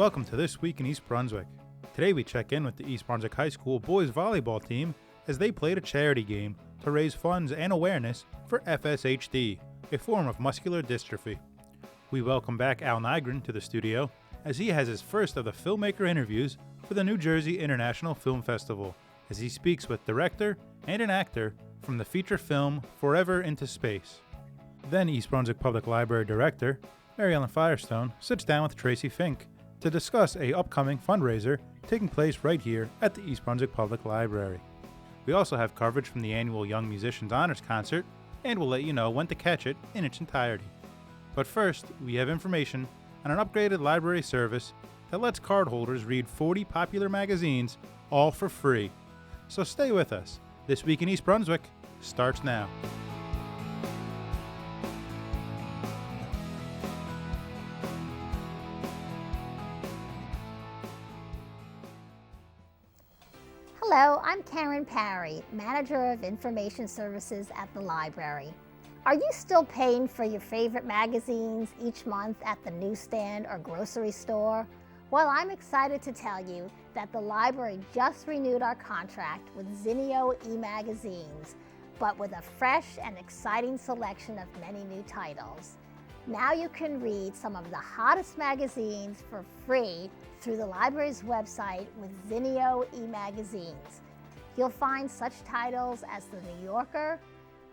Welcome to This Week in East Brunswick. Today we check in with the East Brunswick High School boys volleyball team as they played a charity game to raise funds and awareness for FSHD, a form of muscular dystrophy. We welcome back Al Nygren to the studio as he has his first of the Filmmaker interviews for the New Jersey International Film Festival, as he speaks with director and an actor from the feature film Forever into Space. Then East Brunswick Public Library Director Mary Ellen Firestone sits down with Tracy Fink to discuss a upcoming fundraiser taking place right here at the East Brunswick Public Library. We also have coverage from the annual Young Musicians Honors Concert, and we'll let you know when to catch it in its entirety. But first, we have information on an upgraded library service that lets cardholders read 40 popular magazines, all for free. So stay with us. This Week in East Brunswick starts now. Hello, I'm Karen Parry, Manager of Information Services at the library. Are you still paying for your favorite magazines each month at the newsstand or grocery store? Well, I'm excited to tell you that the library just renewed our contract with Zinio e-magazines, but with a fresh and exciting selection of many new titles. Now you can read some of the hottest magazines for free through the library's website with Zinio e-magazines. You'll find such titles as The New Yorker,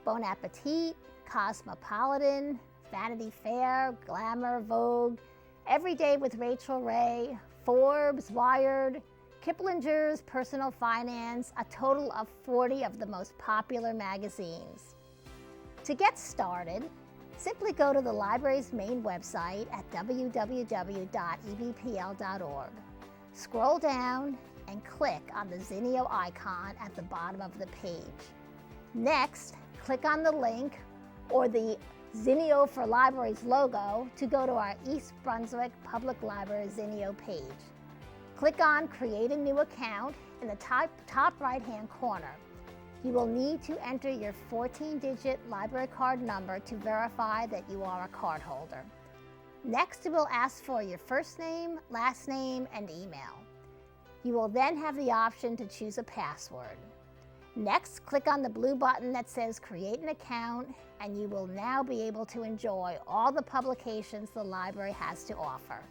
Bon Appetit, Cosmopolitan, Vanity Fair, Glamour, Vogue, Everyday with Rachel Ray, Forbes, Wired, Kiplinger's Personal Finance, a total of 40 of the most popular magazines. To get started, simply go to the library's main website at www.ebpl.org. Scroll down and click on the Zinio icon at the bottom of the page. Next, click on the link or the Zinio for Libraries logo to go to our East Brunswick Public Library Zinio page. Click on Create a New Account in the top right-hand corner. You will need to enter your 14-digit library card number to verify that you are a cardholder. Next, it will ask for your first name, last name, and email. You will then have the option to choose a password. Next, click on the blue button that says Create an Account, and you will now be able to enjoy all the publications the library has to offer.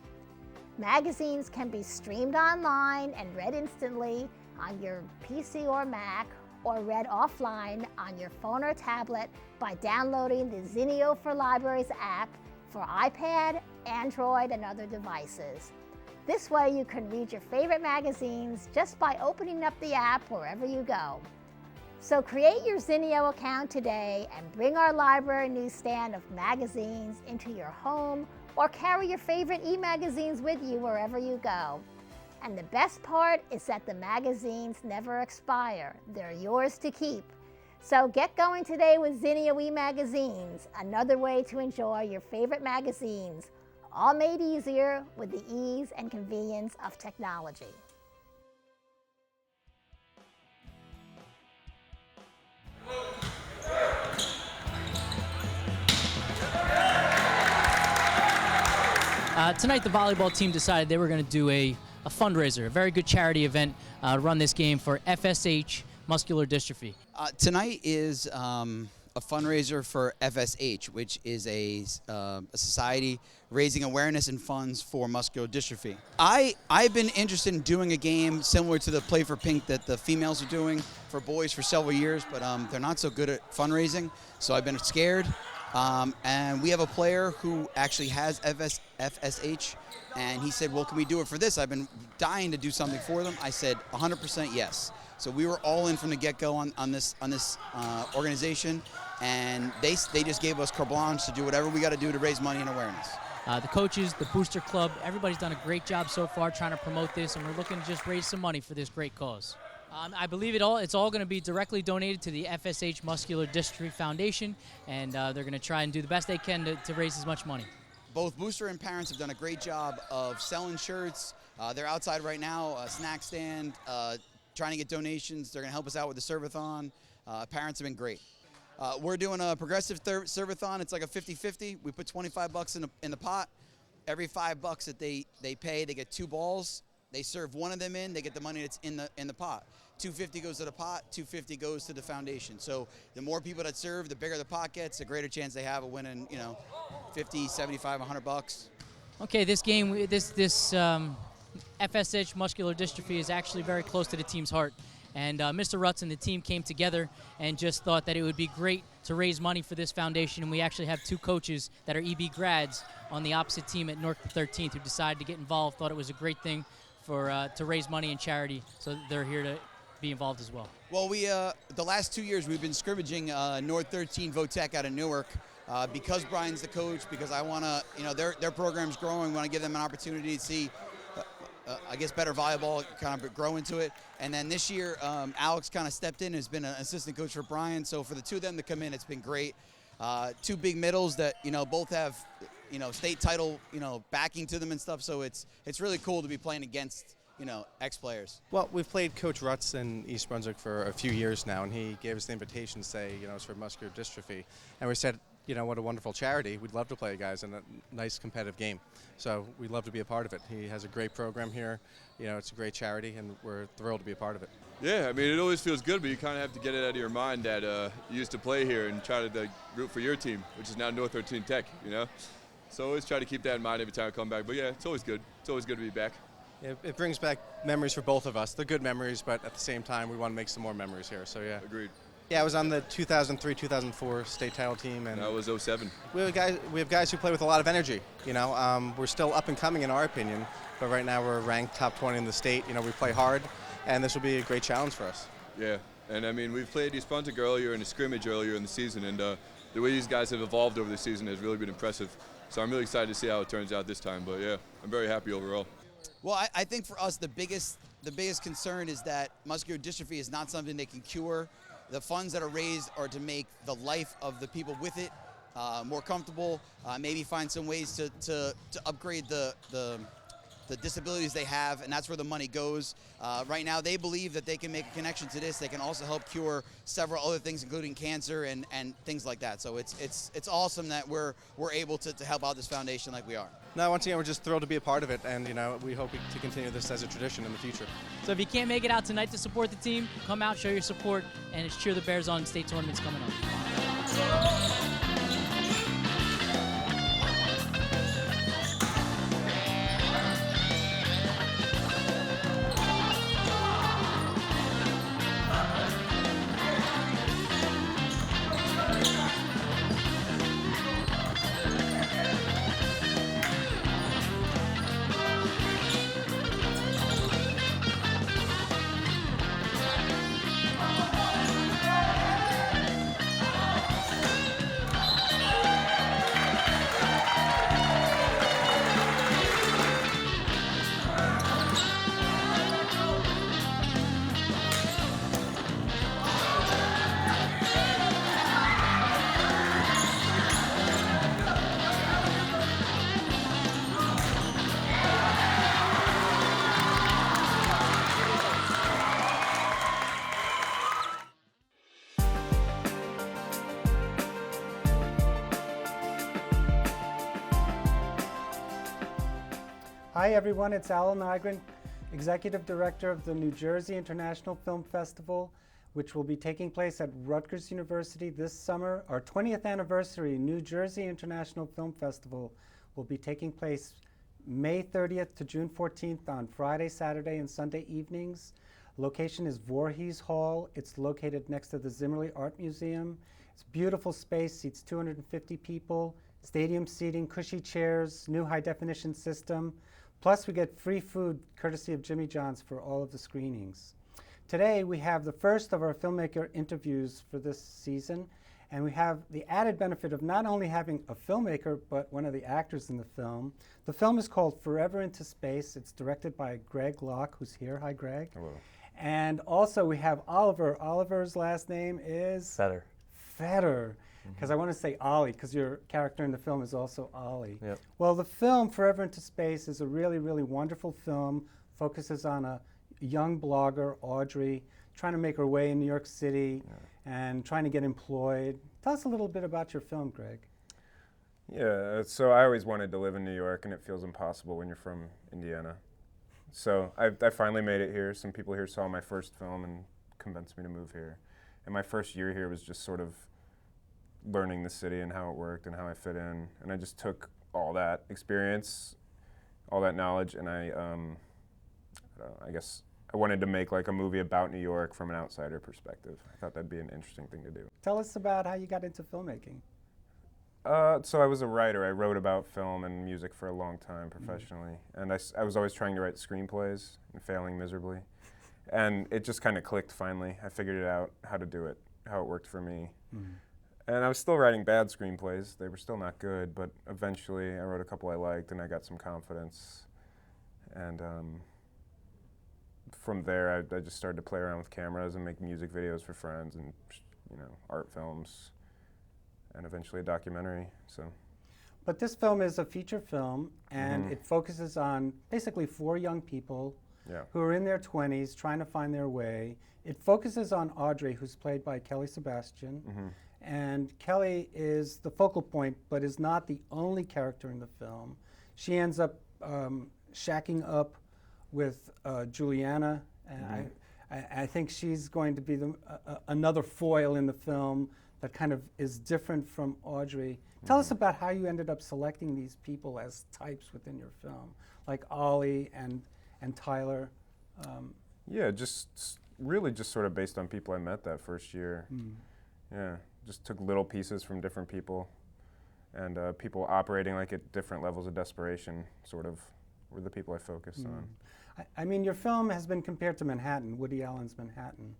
Magazines can be streamed online and read instantly on your PC or Mac, or read offline on your phone or tablet by downloading the Zinio for Libraries app for iPad, Android, and other devices. This way you can read your favorite magazines just by opening up the app wherever you go. So create your Zinio account today and bring our library newsstand of magazines into your home, or carry your favorite e-magazines with you wherever you go. And the best part is that the magazines never expire. They're yours to keep. So get going today with Zinio e-magazines, another way to enjoy your favorite magazines, all made easier with the ease and convenience of technology. Tonight the volleyball team decided they were going to do a fundraiser, a very good charity event, run this game for FSH muscular dystrophy. Tonight is a fundraiser for FSH, which is a society raising awareness and funds for muscular dystrophy. I've been interested in doing a game similar to the Play for Pink that the females are doing for boys for several years, but they're not so good at fundraising, so I've been scared. And we have a player who actually has FSH, and he said, well, can we do it for this? I've been dying to do something for them. I said 100% yes. So we were all in from the get-go on this organization, and they just gave us carte blanche to do whatever we got to do to raise money and awareness. The coaches, the booster club, everybody's done a great job so far trying to promote this, and we're looking to just raise some money for this great cause. I believe it's all going to be directly donated to the FSH Muscular Dystrophy Foundation, and they're going to try and do the best they can to raise as much money. Both booster and parents have done a great job of selling shirts. They're outside right now, a snack stand, trying to get donations. They're going to help us out with the serve-a-thon. Parents have been great. We're doing a progressive serve-a-thon. It's like a 50-50. We put $25 in the pot. every $5 that they pay, they get 2 balls. They serve one of them in, they get the money that's in the pot. $250 goes to the pot, $250 goes to the foundation. So the more people that serve, the bigger the pot gets, the greater chance they have of winning, you know, 50, 75, $100. Okay, this game, this FSH muscular dystrophy is actually very close to the team's heart. And Mr. Rutz and the team came together and just thought that it would be great to raise money for this foundation. And we actually have 2 coaches that are EB grads on the opposite team at North 13th who decided to get involved, thought it was a great thing for to raise money and charity, so they're here to be involved as well. Well, we the last 2 years we've been scrimmaging North 13 Votech out of Newark because Brian's the coach, because I want to, you know, their program's growing, want to give them an opportunity to see, I guess, better volleyball, kind of grow into it. And then this year, Alex kind of stepped in, has been an assistant coach for Brian. So for the 2 of them to come in, it's been great. 2 big middles that, you know, both have, you know, state title, you know, backing to them and stuff. So it's really cool to be playing against, you know, ex-players. Well, we've played Coach Rutz in East Brunswick for a few years now, and he gave us the invitation to say, you know, it's for muscular dystrophy. And we said, you know, what a wonderful charity. We'd love to play you guys in a nice competitive game. So we'd love to be a part of it. He has a great program here. You know, it's a great charity, and we're thrilled to be a part of it. Yeah, I mean, it always feels good, but you kind of have to get it out of your mind that you used to play here and try to root for your team, which is now North 13 Tech, you know? So always try to keep that in mind every time I come back. But yeah, it's always good. It's always good to be back. It brings back memories for both of us. They're good memories, but at the same time, we want to make some more memories here. So yeah. Agreed. Yeah, I was on the 2003-2004 state title team, and that was 07. We have guys who play with a lot of energy. You know, we're still up and coming in our opinion, but right now we're ranked top 20 in the state. You know, we play hard, and this will be a great challenge for us. Yeah, and I mean, we've played East Brunswick earlier in a scrimmage earlier in the season, and the way these guys have evolved over the season has really been impressive. So I'm really excited to see how it turns out this time. But yeah, I'm very happy overall. Well, I think for us the biggest concern is that muscular dystrophy is not something they can cure. The funds that are raised are to make the life of the people with it more comfortable, maybe find some ways to upgrade the disabilities they have, and that's where the money goes. Right now, they believe that they can make a connection to this. They can also help cure several other things, including cancer and things like that. So it's awesome that we're able to help out this foundation like we are. No, once again, we're just thrilled to be a part of it, and you know, we hope to continue this as a tradition in the future. So if you can't make it out tonight to support the team, come out, show your support, and it's Cheer the Bears on state tournaments coming up. Hi everyone, it's Alan Nygren, Executive Director of the New Jersey International Film Festival, which will be taking place at Rutgers University this summer. Our 20th anniversary New Jersey International Film Festival will be taking place May 30th to June 14th on Friday, Saturday, and Sunday evenings. Location is Voorhees Hall. It's located next to the Zimmerli Art Museum. It's a beautiful space, seats 250 people, stadium seating, cushy chairs, new high-definition system. Plus, we get free food courtesy of Jimmy John's for all of the screenings. Today, we have the first of our filmmaker interviews for this season, and we have the added benefit of not only having a filmmaker, but one of the actors in the film. The film is called Forever Into Space. It's directed by Greg Locke, who's here. Hi, Greg. Hello. And also, we have Oliver. Oliver's last name is? Fetter. Fetter. Because I want to say Ollie, because your character in the film is also Ollie. Yep. Well, the film Forever Into Space is a really, really wonderful film. Focuses on a young blogger, Audrey, trying to make her way in New York City and trying to get employed. Tell us a little bit about your film, Greg. Yeah, so I always wanted to live in New York, and it feels impossible when you're from Indiana. So I finally made it here. Some people here saw my first film and convinced me to move here. And my first year here was just sort of learning the city and how it worked and how I fit in. And I just took all that experience, all that knowledge, and I guess I wanted to make like a movie about New York from an outsider perspective. I thought that'd be an interesting thing to do. Tell us about how you got into filmmaking. So I was a writer. I wrote about film and music for a long time professionally. And I was always trying to write screenplays and failing miserably. And it just kind of clicked finally. I figured it out, how to do it, how it worked for me. And I was still writing bad screenplays. They were still not good, but eventually I wrote a couple I liked and I got some confidence. And from there, I just started to play around with cameras and make music videos for friends and, art films. And eventually a documentary. But this film is a feature film, and it focuses on basically 4 young people who are in their 20s trying to find their way. It focuses on Audrey, who's played by Kelly Sebastian. And Kelly is the focal point, but is not the only character in the film. She ends up shacking up with Juliana. And I think she's going to be another foil in the film that kind of is different from Audrey. Tell us about how you ended up selecting these people as types within your film, like Ollie and Tyler. Yeah, really just sort of based on people I met that first year. Yeah, just took little pieces from different people, and people operating like at different levels of desperation sort of were the people I focused on. I mean, your film has been compared to Manhattan, Woody Allen's Manhattan.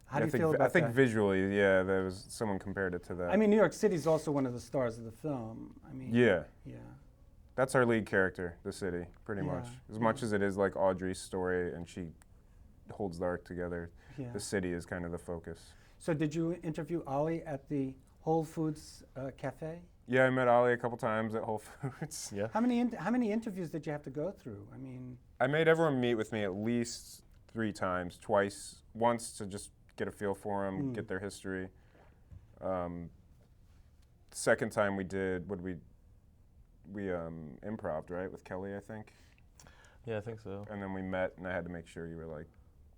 How do you feel about that? I think visually, yeah, there was someone compared it to that. I mean, New York City is also one of the stars of the film. I mean, yeah. That's our lead character, the city, pretty much. As much as it is like Audrey's story and she holds the arc together, the city is kind of the focus. So did you interview Ollie at the Whole Foods Cafe? Yeah, I met Ollie a couple times at Whole Foods. Yeah. How many interviews did you have to go through? I mean, I made everyone meet with me at least 3 times, once to just get a feel for them, get their history. Second time we did, we improv'd, right, with Kelly, I think? Yeah, I think so. And then we met, and I had to make sure you were, like,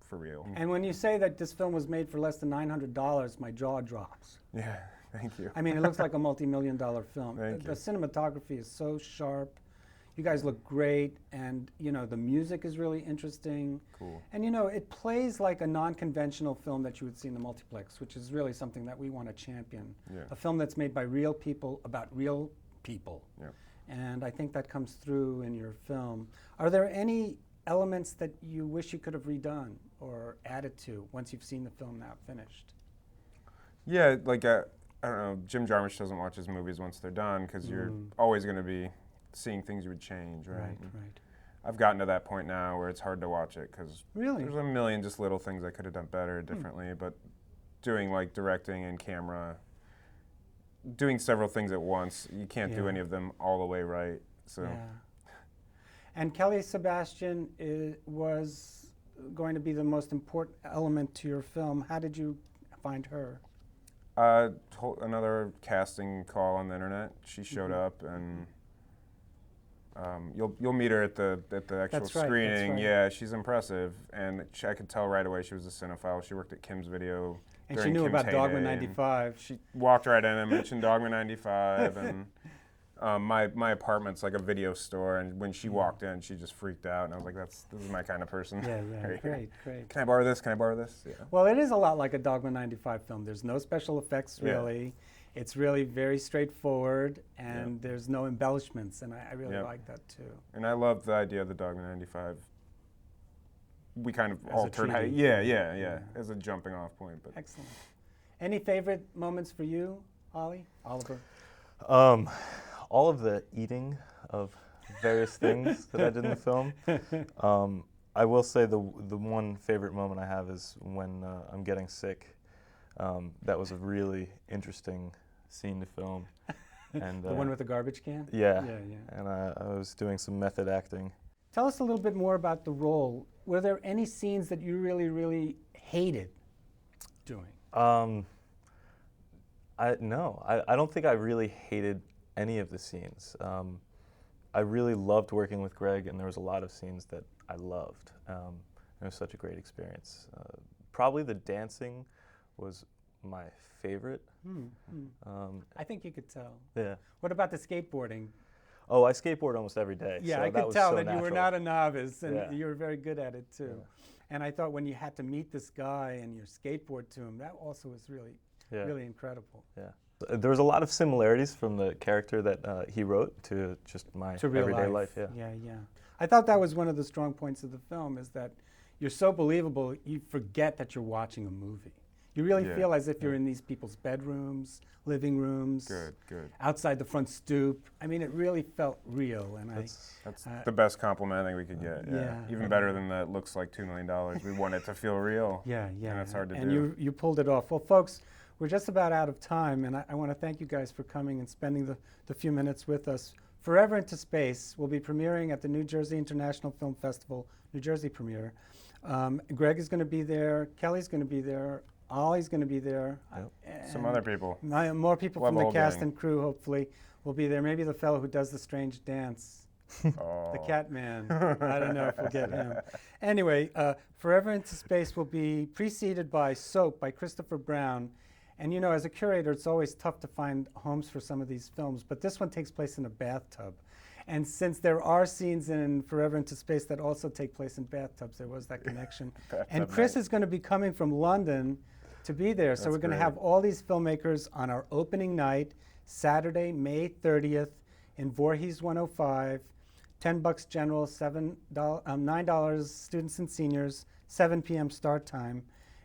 for real. And when you say that this film was made for less than $900, my jaw drops. Yeah, thank you. I mean, it looks like a multi-million-dollar film. Thank you. The cinematography is so sharp. You guys look great, and the music is really interesting. Cool. And it plays like a non-conventional film that you would see in the multiplex, which is really something that we want to champion. Yeah. A film that's made by real people about real people. Yeah. And I think that comes through in your film. Are there any elements that you wish you could have redone or added to once you've seen the film now finished? Yeah, like, I don't know, Jim Jarmusch doesn't watch his movies once they're done because you're always going to be seeing things you would change, right? Right. I've gotten to that point now where it's hard to watch it because Really? there's a million just little things I could have done better, differently, but doing like directing and camera, doing several things at once, you can't do any of them all the way right, so. Yeah. And Kelly Sebastian was going to be the most important element to your film. How did you find her? Another casting call on the internet. She showed up, and you'll meet her at the actual screening. Yeah, she's impressive, and I could tell right away she was a cinephile. She worked at Kim's Video. And she knew about Dogma 95. She walked right in and mentioned Dogma 95, and my apartment's like a video store. And when she walked in, she just freaked out, and I was like, "This is my kind of person." Yeah, right great. Can I borrow this? Can I borrow this? Yeah. Well, it is a lot like a Dogma 95 film. There's no special effects really. Yeah. It's really very straightforward, and there's no embellishments, and I really like that too. And I love the idea of the Dogma 95. We kind of As altered how, as a jumping off point. But excellent. Any favorite moments for you, Oliver? All of the eating of various things that I did in the film. I will say the one favorite moment I have is when I'm getting sick. That was a really interesting scene to film. And the one with the garbage can? Yeah. And I was doing some method acting. Tell us a little bit more about the role. Were there any scenes that you really, really hated doing? No, I don't think I really hated any of the scenes. I really loved working with Greg, and there was a lot of scenes that I loved. It was such a great experience. Probably the dancing was my favorite. I think you could tell. Yeah. What about the skateboarding? Oh, I skateboard almost every day. Yeah, so I that could was tell so that you were natural. not a novice, and Yeah. you were very good at it too. Yeah. And I thought when you had to meet this guy and your skateboard to him, that also was really, Yeah. really incredible. Yeah. There was a lot of similarities from the character that he wrote to just my To real everyday life. Yeah. Yeah, yeah. I thought that was one of the strong points of the film, is that you're so believable, you forget that you're watching a movie. You really Yeah. feel as if you're in these people's bedrooms, living rooms, Good. outside the front stoop. I mean, it really felt real, and That's the best compliment I think we could get. yeah. Even better than that looks like $2 million. We want it to feel real. Yeah. And that's hard to and do. you pulled it off. Well, folks, we're just about out of time, and I want to thank you guys for coming and spending the few minutes with us. Forever Into Space will be premiering at the New Jersey International Film Festival, New Jersey premiere. Greg is going to be there. Kelly's going to be there. Ollie's going to be there. Yep. Some other people. More people We'll from have a the whole cast gang. and crew, hopefully, will be there. Maybe the fellow who does the strange dance. Oh. The cat man. I don't know if we'll get him. Anyway, Forever Into Space will be preceded by Soap by Christopher Brown. And you know, as a curator, it's always tough to find homes for some of these films, but this one takes place in a bathtub. And since there are scenes in Forever Into Space that also take place in bathtubs, there was that connection. And Chris is going to be coming from London to be there. So That's we're going to great. have all these filmmakers on our opening night, Saturday, May 30th, in Voorhees 105. $10 general, $9 students and seniors, 7 p.m. start time.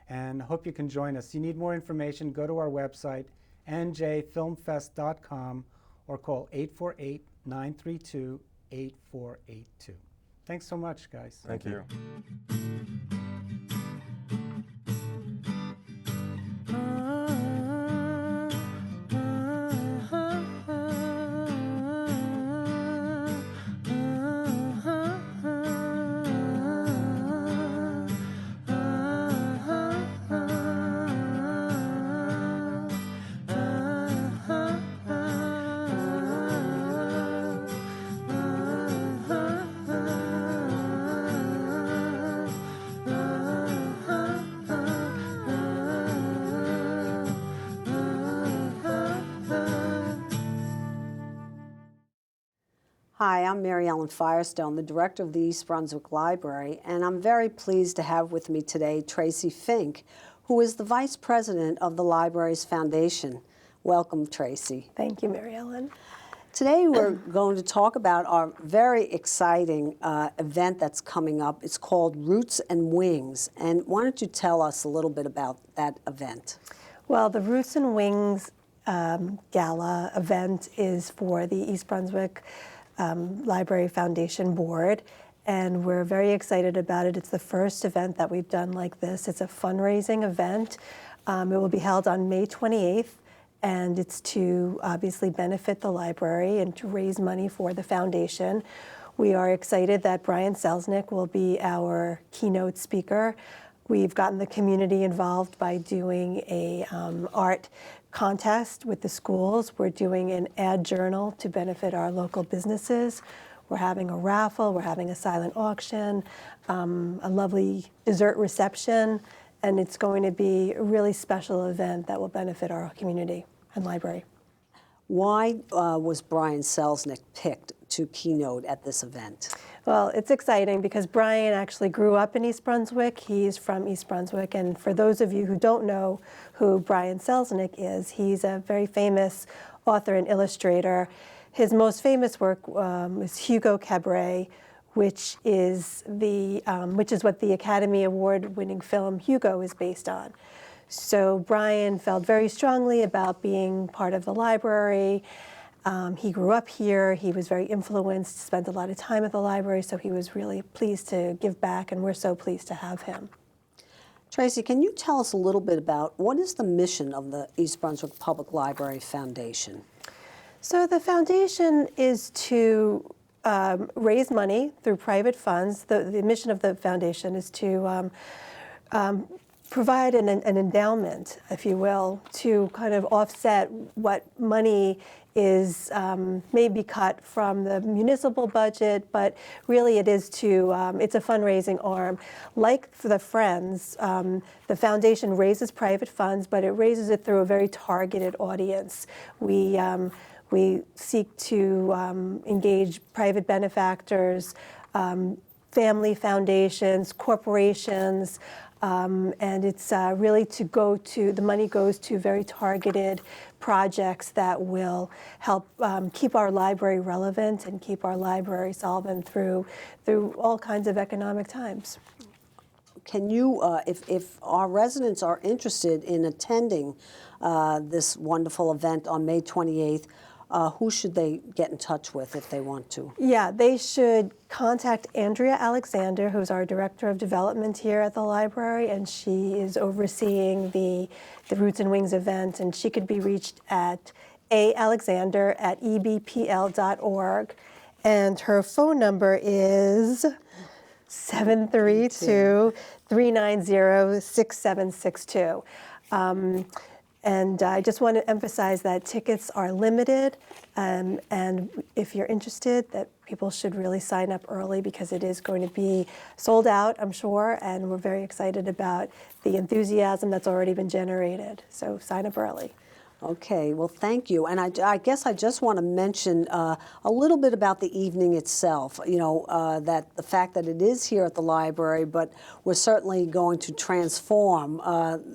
And hope you can join us. You need more information, go to our website, njfilmfest.com, or call 848-932-8482. Thanks so much, guys. Thank you. Hi, I'm Mary Ellen Firestone, the director of the East Brunswick Library, and I'm very pleased to have with me today Tracy Fink, who is the vice president of the library's foundation. Welcome, Tracy. Thank you, Mary Ellen. Today we're going to talk about our very exciting event that's coming up. It's called Roots and Wings, and why don't you tell us a little bit about that event? Well, the Roots and Wings Gala event is for the East Brunswick Library Foundation Board, and we're very excited about it. It's the first event that we've done like this. It's a fundraising event. It will be held on May 28th, and it's to obviously benefit the library and to raise money for the foundation. We are excited that Brian Selznick will be our keynote speaker. We've gotten the community involved by doing a art contest with the schools. We're doing an ad journal to benefit our local businesses. We're having a raffle, we're having a silent auction, a lovely dessert reception, and it's going to be a really special event that will benefit our community and library. Why was Brian Selznick picked to keynote at this event? Well, it's exciting because Brian actually grew up in East Brunswick. He's from East Brunswick, and for those of you who don't know who Brian Selznick is, he's a very famous author and illustrator. His most famous work is Hugo Cabaret, which is what the Academy Award-winning film Hugo is based on. So Brian felt very strongly about being part of the library. He grew up here. He was very influenced, spent a lot of time at the library, so he was really pleased to give back, and we're so pleased to have him. Tracy, can you tell us a little bit about what is the mission of the East Brunswick Public Library Foundation? So the foundation is to raise money through private funds. The mission of the foundation is to provide an endowment, if you will, to kind of offset what money is may be cut from the municipal budget, but really it is to, it's a fundraising arm. Like for the Friends, the foundation raises private funds, but it raises it through a very targeted audience. We seek to engage private benefactors, family foundations, corporations, and it's really the money goes to very targeted projects that will help keep our library relevant and keep our library solvent through all kinds of economic times. Can you, if our residents are interested in attending this wonderful event on May 28th, who should they get in touch with if they want to? Yeah, they should contact Andrea Alexander, who's our Director of Development here at the library, and she is overseeing the Roots and Wings event, and she could be reached at alexander@ebpl.org, and her phone number is 732-390-6762. And I just want to emphasize that tickets are limited, and if you're interested, that people should really sign up early because it is going to be sold out, I'm sure, and we're very excited about the enthusiasm that's already been generated. So sign up early. Okay, well, thank you. And I guess I just want to mention a little bit about the evening itself. You know, that the fact that it is here at the library, but we're certainly going to transform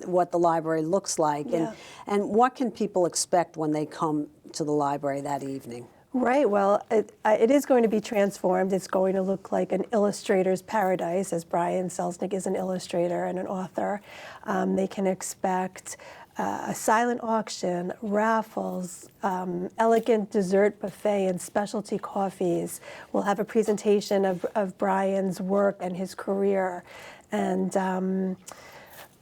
what the library looks like. Yeah. And what can people expect when they come to the library that evening? Right, well, it is going to be transformed. It's going to look like an illustrator's paradise, as Brian Selznick is an illustrator and an author. They can expect a silent auction, raffles, elegant dessert buffet, and specialty coffees. We'll have a presentation of Brian's work and his career, and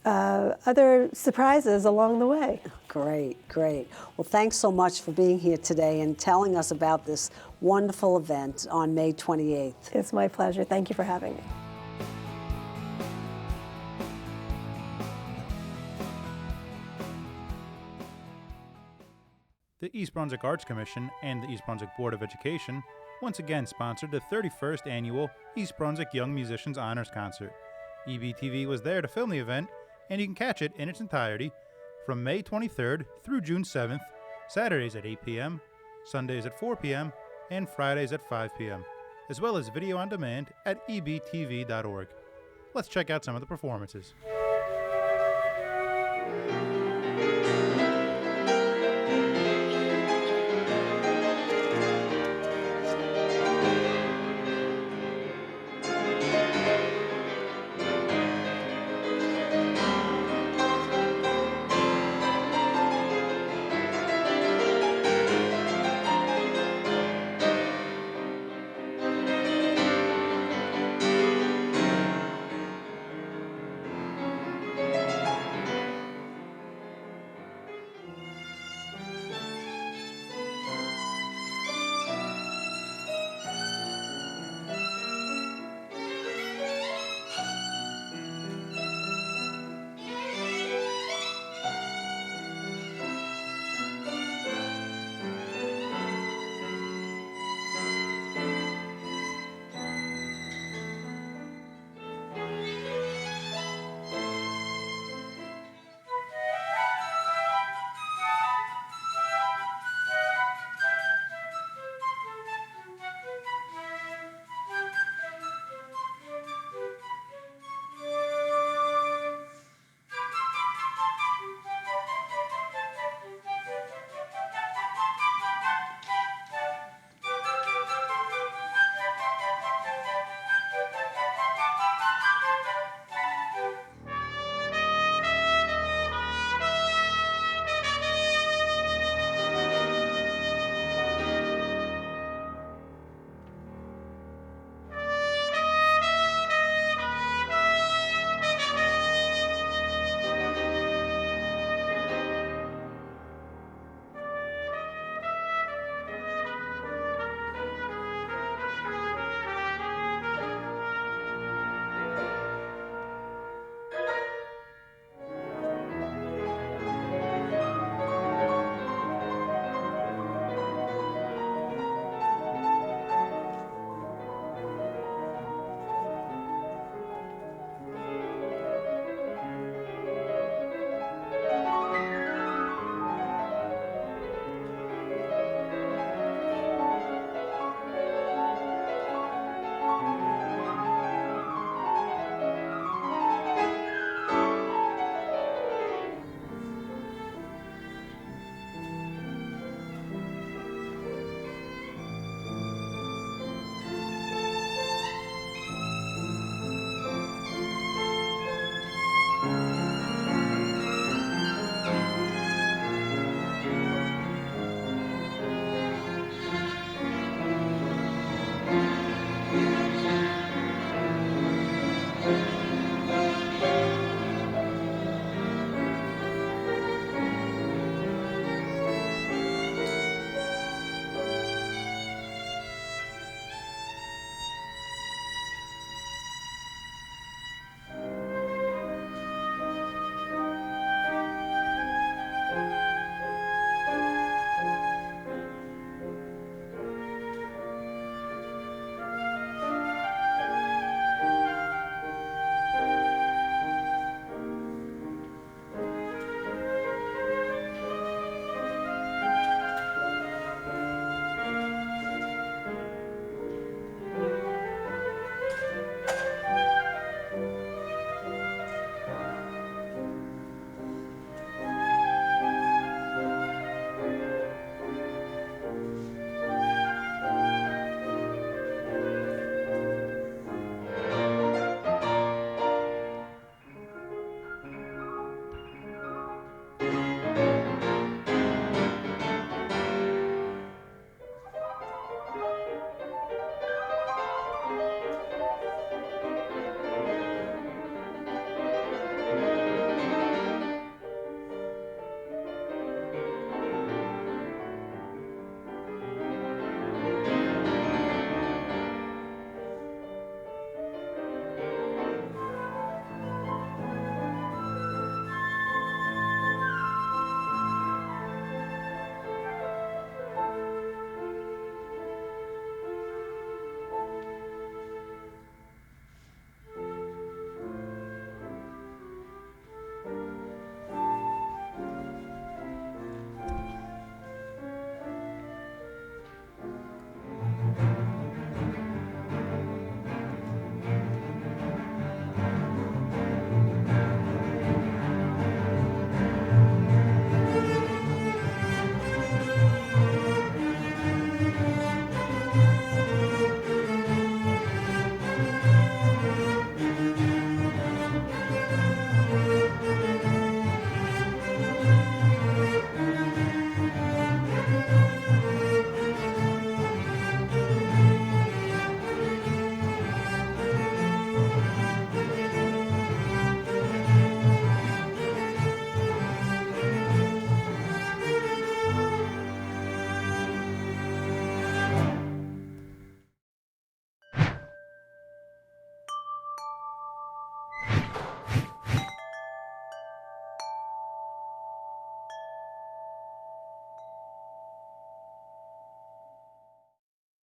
other surprises along the way. Great, great. Well, thanks so much for being here today and telling us about this wonderful event on May 28th. It's my pleasure. Thank you for having me. The East Brunswick Arts Commission and the East Brunswick Board of Education once again sponsored the 31st Annual East Brunswick Young Musicians Honors Concert. EBTV was there to film the event, and you can catch it in its entirety from May 23rd through June 7th, Saturdays at 8 p.m., Sundays at 4 p.m., and Fridays at 5 p.m., as well as video on demand at ebtv.org. Let's check out some of the performances.